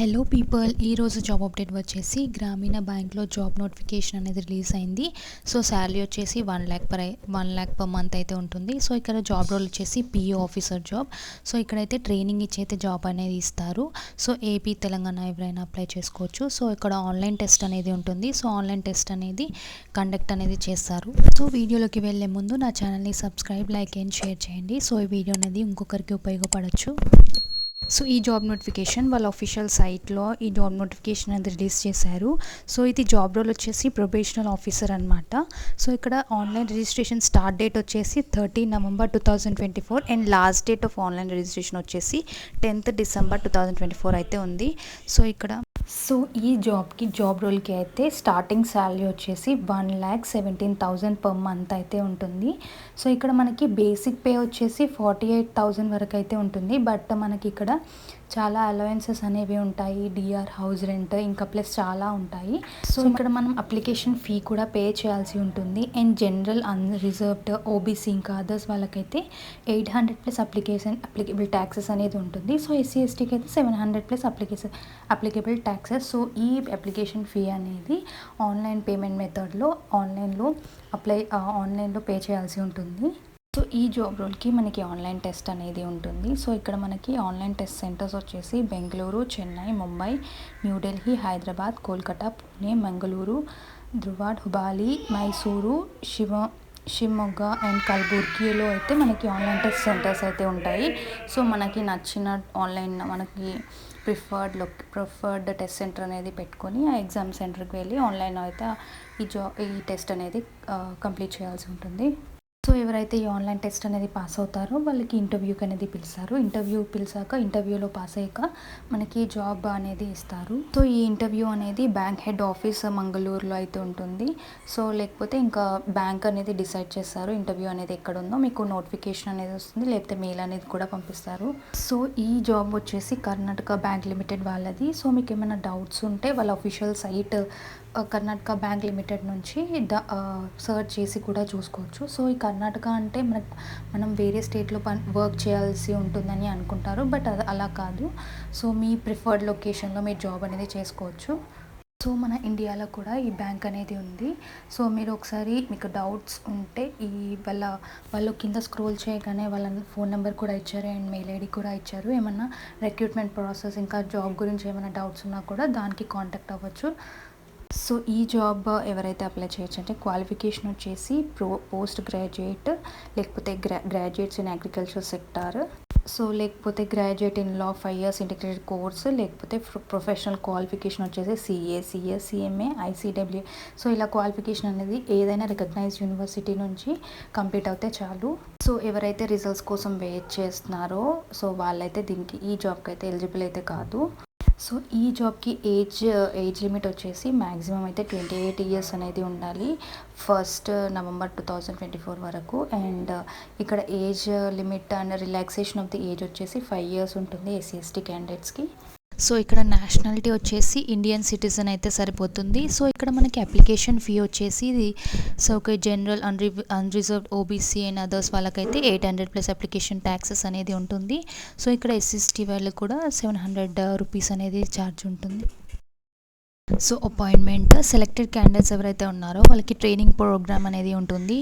Hello people, ఈరోజు job update వచ్చేసి గ్రామీణ బ్యాంక్లో జాబ్ నోటిఫికేషన్ అనేది రిలీజ్ అయింది. సో శాలరీ వచ్చేసి 1 lakh per మంత్ అయితే ఉంటుంది. సో ఇక్కడ జాబ్ రోల్ వచ్చేసి పిఓ ఆఫీసర్ జాబ్. సో ఇక్కడైతే ట్రైనింగ్ ఇచ్చి అయితే జాబ్ అనేది ఇస్తారు. సో ఏపీ, తెలంగాణ ఎవరైనా అప్లై చేసుకోవచ్చు. సో ఇక్కడ ఆన్లైన్ టెస్ట్ అనేది ఉంటుంది. సో ఆన్లైన్ టెస్ట్ అనేది కండక్ట్ అనేది చేస్తారు. సో వీడియోలోకి వెళ్ళే ముందు నా ఛానల్ని సబ్స్క్రైబ్, లైక్ అండ్ షేర్ చేయండి. సో ఈ వీడియో అనేది ఇంకొకరికి ఉపయోగపడవచ్చు. సో ఈ జాబ్ నోటిఫికేషన్ వాళ్ళ అఫీషియల్ సైట్లో ఈ జాబ్ నోటిఫికేషన్ అనేది రిలీజ్ చేశారు. సో ఇది జాబ్ రోల్ వచ్చేసి ప్రొబేషనల్ ఆఫీసర్ అనమాట. సో ఇక్కడ ఆన్లైన్ రిజిస్ట్రేషన్ స్టార్ట్ డేట్ వచ్చేసి 30 November 2024 and last date of online registration వచ్చేసి 10th December 2024 అయితే ఉంది. సో ఈ జాబ్ రోల్కి అయితే స్టార్టింగ్ శాలరీ వచ్చేసి 1,17,000 per మంత్ అయితే ఉంటుంది. సో ఇక్కడ మనకి బేసిక్ పే వచ్చేసి 48,000 వరకు అయితే ఉంటుంది. బట్ మనకి ఇక్కడ చాలా అలవెన్సెస్ అనేవి ఉంటాయి, డిఆర్, హౌస్ రెంట్, ఇంకా ప్లస్ చాలా ఉంటాయి. సో ఇక్కడ మనం అప్లికేషన్ ఫీ కూడా పే చేయాల్సి ఉంటుంది. అండ్ జనరల్, అన్రిజర్వ్డ్, ఓబీసీ ఇంకా అదర్స్ వాళ్ళకైతే 800 ప్లస్ అప్లికేబుల్ ట్యాక్సెస్ అనేది ఉంటుంది. సో ఎస్సీ ఎస్టీకి అయితే 700 ప్లస్ అప్లికేబుల్ ట్యాక్సెస్. సో ఈ అప్లికేషన్ ఫీ అనేది ఆన్లైన్ పేమెంట్ మెథడ్లో ఆన్లైన్లో పే చేయాల్సి ఉంటుంది. సో ఈ జాబ్ రోల్కి మనకి ఆన్లైన్ టెస్ట్ అనేది ఉంటుంది. సో ఇక్కడ మనకి ఆన్లైన్ టెస్ట్ సెంటర్స్ వచ్చేసి బెంగళూరు, చెన్నై, ముంబై, న్యూఢిల్లీ, హైదరాబాద్, కోల్కతా, పూణే, మంగళూరు, ధృవాడ్, హుబాలి, మైసూరు, షిమోగా అండ్ కల్బుర్గిలో అయితే మనకి ఆన్లైన్ టెస్ట్ సెంటర్స్ అయితే ఉంటాయి. సో మనకి నచ్చిన మనకి ప్రిఫర్డ్ టెస్ట్ సెంటర్ అనేది పెట్టుకొని ఆ ఎగ్జామ్ సెంటర్కి వెళ్ళి ఆన్లైన్లో అయితే ఈ టెస్ట్ అనేది కంప్లీట్ చేయాల్సి ఉంటుంది. సో ఎవరైతే ఈ ఆన్లైన్ టెస్ట్ అనేది పాస్ అవుతారో వాళ్ళకి ఇంటర్వ్యూకి అనేది పిలిచారు. ఇంటర్వ్యూలో పాస్ అయ్యాక మనకి జాబ్ అనేది ఇస్తారు. సో ఈ ఇంటర్వ్యూ అనేది బ్యాంక్ హెడ్ ఆఫీస్ మంగళూరులో అయితే ఉంటుంది. సో లేకపోతే ఇంకా బ్యాంక్ అనేది డిసైడ్ చేస్తారు ఇంటర్వ్యూ అనేది ఎక్కడ ఉందో. మీకు నోటిఫికేషన్ అనేది వస్తుంది, లేకపోతే మెయిల్ అనేది కూడా పంపిస్తారు. సో ఈ జాబ్ వచ్చేసి కర్ణాటక బ్యాంక్ లిమిటెడ్ వాళ్ళది. సో మీకు ఏమైనా డౌట్స్ ఉంటే వాళ్ళ official site Karnataka bank limited నుంచి సర్చ్ చేసి కూడా చూసుకోవచ్చు. సో ఈ కర్ణాటక అంటే మనం వేరే స్టేట్లో వర్క్ చేయాల్సి ఉంటుందని అనుకుంటారు, బట్ అలా కాదు. సో మీ ప్రిఫర్డ్ లొకేషన్లో మీరు జాబ్ అనేది చేసుకోవచ్చు. సో మన ఇండియాలో కూడా ఈ బ్యాంక్ అనేది ఉంది. సో మీరు ఒకసారి మీకు డౌట్స్ ఉంటే వాళ్ళు కింద స్క్రోల్ చేయగానే వాళ్ళ ఫోన్ నెంబర్ కూడా ఇచ్చారు అండ్ మెయిల్ ఐడి కూడా ఇచ్చారు. ఏమన్నా రిక్రూట్మెంట్ ప్రాసెస్ ఇంకా జాబ్ గురించి ఏమైనా డౌట్స్ ఉన్నా కూడా దానికి కాంటాక్ట్ అవ్వచ్చు. సో ఈ జాబ్ ఎవరైతే అప్లై చేయొచ్చు అంటే క్వాలిఫికేషన్ వచ్చేసి పోస్ట్ గ్రాడ్యుయేట్, లేకపోతే graduates in agriculture sector, so లేకపోతే graduate in law 5 years integrated course, లేకపోతే ప్రొఫెషనల్ క్వాలిఫికేషన్ వచ్చేసి CA, CS, CMA, ICW. So ఇలా క్వాలిఫికేషన్ అనేది ఏదైనా రికగ్నైజ్డ్ యూనివర్సిటీ నుంచి కంప్లీట్ అవుతే చాలు. సో ఎవరైతే రిజల్ట్స్ కోసం వెయిట్ చేస్తున్నారో సో వాళ్ళైతే ఈ జాబ్కి అయితే ఎలిజిబుల్ అయితే కాదు. సో ఈ జాబ్కి ఏజ్ లిమిట్ వచ్చేసి మ్యాక్సిమం అయితే 28 years అనేది ఉండాలి 1st November 2024 వరకు. అండ్ ఇక్కడ age limit and relaxation of the age వచ్చేసి 5 years ఉంటుంది ఎస్సీ ఎస్టీ క్యాండిడేట్స్కి. సో ఇక్కడ నేషనాలిటీ వచ్చేసి ఇండియన్ సిటిజన్ అయితే సరిపోతుంది. సో ఇక్కడ మనకి అప్లికేషన్ ఫీ వచ్చేసి general, unreserved, OBC and others వాళ్ళకైతే 800 ప్లస్ అప్లికేషన్ ట్యాక్సెస్ అనేది ఉంటుంది. సో ఇక్కడ ఎస్సీ వాళ్ళకి కూడా 700 రూపీస్ అనేది ఛార్జ్ ఉంటుంది. సో అపాయింట్మెంట్ సెలెక్టెడ్ క్యాండిడేట్స్ ఎవరైతే ఉన్నారో వాళ్ళకి ట్రైనింగ్ ప్రోగ్రామ్ అనేది ఉంటుంది.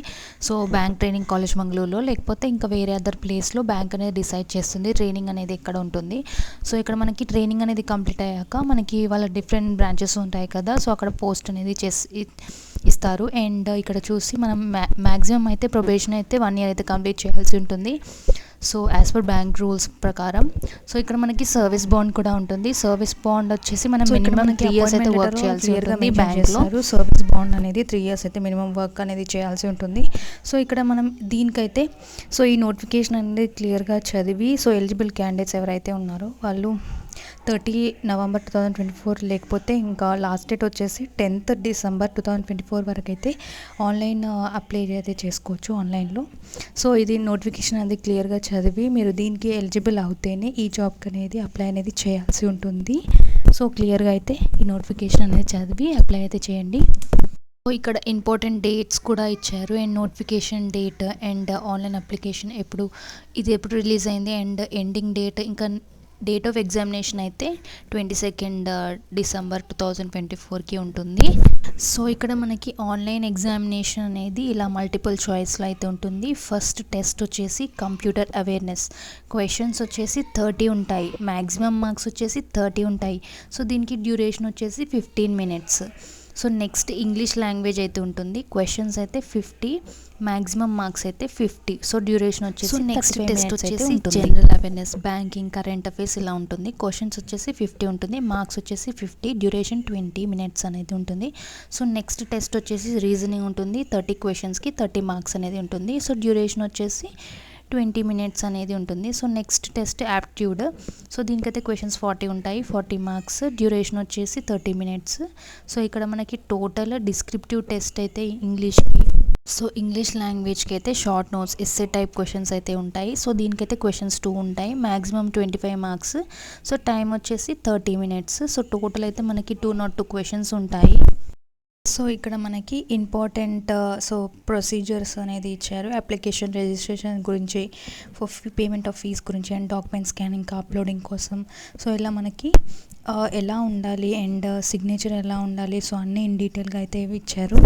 సో బ్యాంక్ ట్రైనింగ్ కాలేజ్ మంగళూరులో, లేకపోతే ఇంకా వేరే అదర్ ప్లేస్లో బ్యాంక్ అనేది డిసైడ్ చేస్తుంది ట్రైనింగ్ అనేది ఎక్కడ ఉంటుంది. సో ఇక్కడ మనకి ట్రైనింగ్ అనేది కంప్లీట్ అయ్యాక మనకి వాళ్ళ డిఫరెంట్ బ్రాంచెస్ ఉంటాయి కదా, సో అక్కడ పోస్ట్ అనేది ఇస్తారు. అండ్ ఇక్కడ చూసి మనం మ్యాక్సిమం అయితే ప్రొబేషన్ అయితే 1 year అయితే కంప్లీట్ చేయాల్సి ఉంటుంది. So as per bank rules ప్రకారం. సో ఇక్కడ మనకి సర్వీస్ బాండ్ కూడా ఉంటుంది. సర్వీస్ బాండ్ వచ్చేసి మనం మినిమం 3 years అయితే వర్క్ చేయాల్సి ఉంటుంది బ్యాంక్లో. సర్వీస్ బాండ్ అనేది 3 years అయితే మినిమం వర్క్ అనేది చేయాల్సి ఉంటుంది. సో ఇక్కడ మనం దీనికైతే సో ఈ నోటిఫికేషన్ అనేది క్లియర్గా చదివి సో ఎలిజిబుల్ క్యాండిడేట్స్ ఎవరైతే ఉన్నారో వాళ్ళు 30 November 2024, లేకపోతే ఇంకా లాస్ట్ డేట్ వచ్చేసి 10th December 2024 వరకు అయితే ఆన్లైన్ అప్లై అయితే చేసుకోవచ్చు ఆన్లైన్లో. సో ఇది నోటిఫికేషన్ అనేది క్లియర్గా చదివి మీరు దీనికి ఎలిజిబుల్ అవుతేనే ఈ జాబ్కి అనేది అప్లై అనేది చేయాల్సి ఉంటుంది. సో క్లియర్గా అయితే ఈ నోటిఫికేషన్ అనేది చదివి అప్లై అయితే చేయండి. సో ఇక్కడ ఇంపార్టెంట్ డేట్స్ కూడా ఇచ్చారు and notification date and online application ఎప్పుడు రిలీజ్ అయింది అండ్ ఎండింగ్ డేట్ ఇంకా డేట్ ఆఫ్ ఎగ్జామినేషన్ అయితే 22 డిసెంబర్ 2024కి ఉంటుంది. సో ఇక్కడ మనకి ఆన్లైన్ ఎగ్జామినేషన్ అనేది ఇలా మల్టిపుల్ చాయిస్లో అయితే ఉంటుంది. ఫస్ట్ టెస్ట్ వచ్చేసి కంప్యూటర్ అవేర్నెస్, క్వశ్చన్స్ వచ్చేసి 30 ఉంటాయి, మ్యాక్సిమం మార్క్స్ వచ్చేసి 30 ఉంటాయి. సో దీనికి డ్యూరేషన్ వచ్చేసి 15 minutes. So next English language అయితే ఉంటుంది, క్వశ్చన్స్ అయితే 50, మ్యాక్సిమం మార్క్స్ అయితే 50. సో డ్యూరేషన్ వచ్చేసి నెక్స్ట్ టెస్ట్ వచ్చేసి general awareness, banking, current affairs ఇలా ఉంటుంది. క్వశ్చన్స్ వచ్చేసి 50 ఉంటుంది, మార్క్స్ వచ్చేసి 50, డ్యూరేషన్ 20 మినిట్స్ అనేది ఉంటుంది. సో నెక్స్ట్ టెస్ట్ వచ్చేసి రీజనింగ్ ఉంటుంది, 30 క్వశ్చన్స్కి 30 మార్క్స్ అనేది ఉంటుంది. సో డ్యూరేషన్ వచ్చేసి 20 మినిట్స్ అనేది ఉంటుంది. So next test aptitude. So దీనికైతే క్వశ్చన్స్ 40 ఉంటాయి, 40 మార్క్స్, డ్యూరేషన్ వచ్చేసి 30 మినిట్స్. సో ఇక్కడ మనకి టోటల్ డిస్క్రిప్టివ్ టెస్ట్ అయితే ఇంగ్లీష్కి, సో ఇంగ్లీష్ లాంగ్వేజ్కి అయితే short notes, essay type questions అయితే ఉంటాయి. సో దీనికైతే క్వశ్చన్స్ 2 ఉంటాయి, మ్యాక్సిమం 25 మార్క్స్. సో టైం వచ్చేసి 30 మినిట్స్. సో టోటల్ అయితే మనకి 202 క్వశ్చన్స్ ఉంటాయి. సో ఇక్కడ మనకి ఇంపార్టెంట్ ప్రొసీజర్స్ అనేది ఇచ్చారు. అప్లికేషన్ రిజిస్ట్రేషన్ గురించి, పేమెంట్ ఆఫ్ ఫీజ్ గురించి, అండ్ డాక్యుమెంట్ స్కానింగ్ అప్లోడింగ్ కోసం. సో ఇలా మనకి ఎలా ఉండాలి అండ్ సిగ్నేచర్ ఎలా ఉండాలి, సో అన్నీ ఇన్ డీటెయిల్గా అయితే ఇచ్చారు.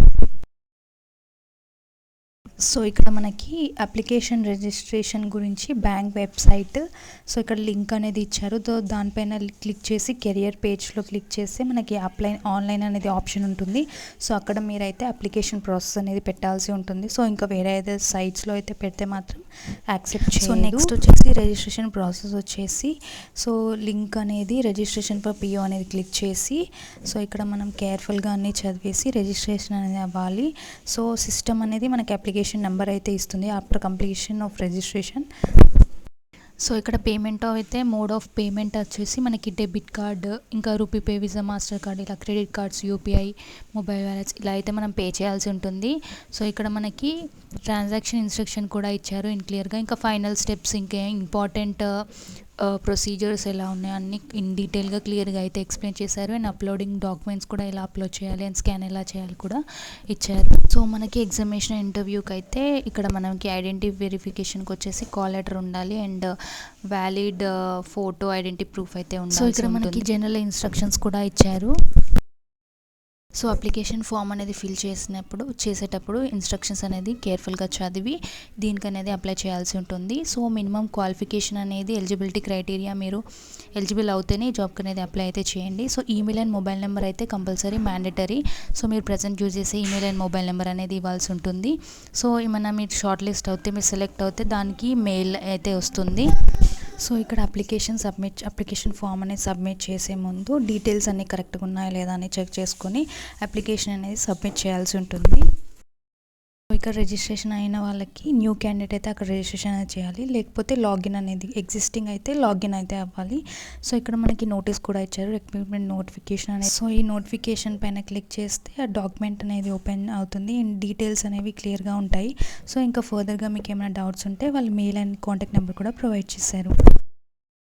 సో ఇక్కడ మనకి అప్లికేషన్ రిజిస్ట్రేషన్ గురించి బ్యాంక్ వెబ్సైట్, సో ఇక్కడ లింక్ అనేది ఇచ్చారు. దానిపైన క్లిక్ చేసి కెరియర్ పేజ్లో క్లిక్ చేస్తే మనకి ఆన్లైన్ అనేది ఆప్షన్ ఉంటుంది. సో అక్కడ మీరైతే అప్లికేషన్ ప్రాసెస్ అనేది పెట్టాల్సి ఉంటుంది. సో ఇంకా వేరే ఏదైతే సైట్స్లో అయితే పెడితే మాత్రం యాక్సెప్ట్ చేయదు. సో నెక్స్ట్ వచ్చేసి రిజిస్ట్రేషన్ ప్రాసెస్ వచ్చేసి, సో లింక్ అనేది రిజిస్ట్రేషన్ ఫర్ పిఓ అనేది క్లిక్ చేసి, సో ఇక్కడ మనం కేర్ఫుల్గా అన్నీ చదివేసి రిజిస్ట్రేషన్ అనేది అవ్వాలి. సో సిస్టమ్ అనేది మనకి అప్లికేషన్ నెంబర్ అయితే ఇస్తుంది after completion of registration. So ఇక్కడ పేమెంట్ అయితే మోడ్ ఆఫ్ పేమెంట్ వచ్చేసి మనకి డెబిట్ కార్డ్, ఇంకా రూపీ పే, విజా, మాస్టర్ కార్డ్, ఇలా credit cards, UPI, mobile wallets ఇలా అయితే మనం పే చేయాల్సి ఉంటుంది. సో ఇక్కడ మనకి ట్రాన్సాక్షన్ ఇన్స్ట్రక్షన్ కూడా ఇచ్చారు ఇన్ క్లియర్గా. ఇంకా ఫైనల్ స్టెప్స్, ఇంకా ఇంపార్టెంట్ ప్రొసీజర్స్ ఎలా ఉన్నాయో అన్నీ ఇన్ డీటెయిల్గా క్లియర్గా అయితే ఎక్స్ప్లెయిన్ చేశారు. అండ్ అప్లోడింగ్ డాక్యుమెంట్స్ కూడా ఎలా అప్లోడ్ చేయాలి అండ్ స్కాన్ ఎలా చేయాలి కూడా ఇచ్చారు. సో మనకి ఎగ్జామినేషన్ ఇంటర్వ్యూకి అయితే ఇక్కడ మనకి ఐడెంటిటీ వెరిఫికేషన్కి వచ్చేసి కాల్ లెటర్ ఉండాలి and valid photo identity proof అయితే ఉండాలి. సో ఇక్కడ మనకి జనరల్ ఇన్స్ట్రక్షన్స్ కూడా ఇచ్చారు. సో అప్లికేషన్ ఫామ్ అనేది ఫిల్ చేసేటప్పుడు ఇన్స్ట్రక్షన్స్ అనేది కేర్ఫుల్గా చదివి దీనికి అనేది అప్లై చేయాల్సి ఉంటుంది. సో మినిమం క్వాలిఫికేషన్ అనేది ఎలిజిబిలిటీ క్రైటీరియా, మీరు ఎలిజిబుల్ అవుతేనే ఈ జాబ్కి అనేది అప్లై అయితే చేయండి. So email and mobile number అయితే కంపల్సరీ మ్యాండేటరీ. సో మీరు ప్రజెంట్ యూజ్ చేసే ఈమెయిల్ అండ్ మొబైల్ నెంబర్ అనేది ఇవ్వాల్సి ఉంటుంది. సో ఏమైనా మీరు షార్ట్ లిస్ట్ అవుతే, మీరు సెలెక్ట్ అవుతే దానికి మెయిల్ అయితే వస్తుంది. సో ఇక్కడ అప్లికేషన్ ఫామ్ అనేది సబ్మిట్ చేసే ముందు డీటెయిల్స్ అన్నీ కరెక్ట్గా ఉన్నాయా లేదా అని చెక్ చేసుకొని అప్లికేషన్ అనేది సబ్మిట్ చేయాల్సి ఉంటుంది. ఇక్కడ రిజిస్ట్రేషన్ అయిన వాళ్ళకి న్యూ క్యాండిడేట్ అయితే అక్కడ రిజిస్ట్రేషన్ అనేది చేయాలి, లేకపోతే లాగిన్ అనేది ఎగ్జిస్టింగ్ అయితే లాగిన్ అయితే అవ్వాలి. సో ఇక్కడ మనకి నోటీస్ కూడా ఇచ్చారు, రిక్రూట్మెంట్ నోటిఫికేషన్ అనేది. సో ఈ నోటిఫికేషన్ పైన క్లిక్ చేస్తే ఆ డాక్యుమెంట్ అనేది ఓపెన్ అవుతుంది, డీటెయిల్స్ అనేవి క్లియర్గా ఉంటాయి. సో ఇంకా ఫర్దర్గా మీకు ఏమైనా డౌట్స్ ఉంటే వాళ్ళు మెయిల్ అండ్ కాంటాక్ట్ నెంబర్ కూడా ప్రొవైడ్ చేశారు.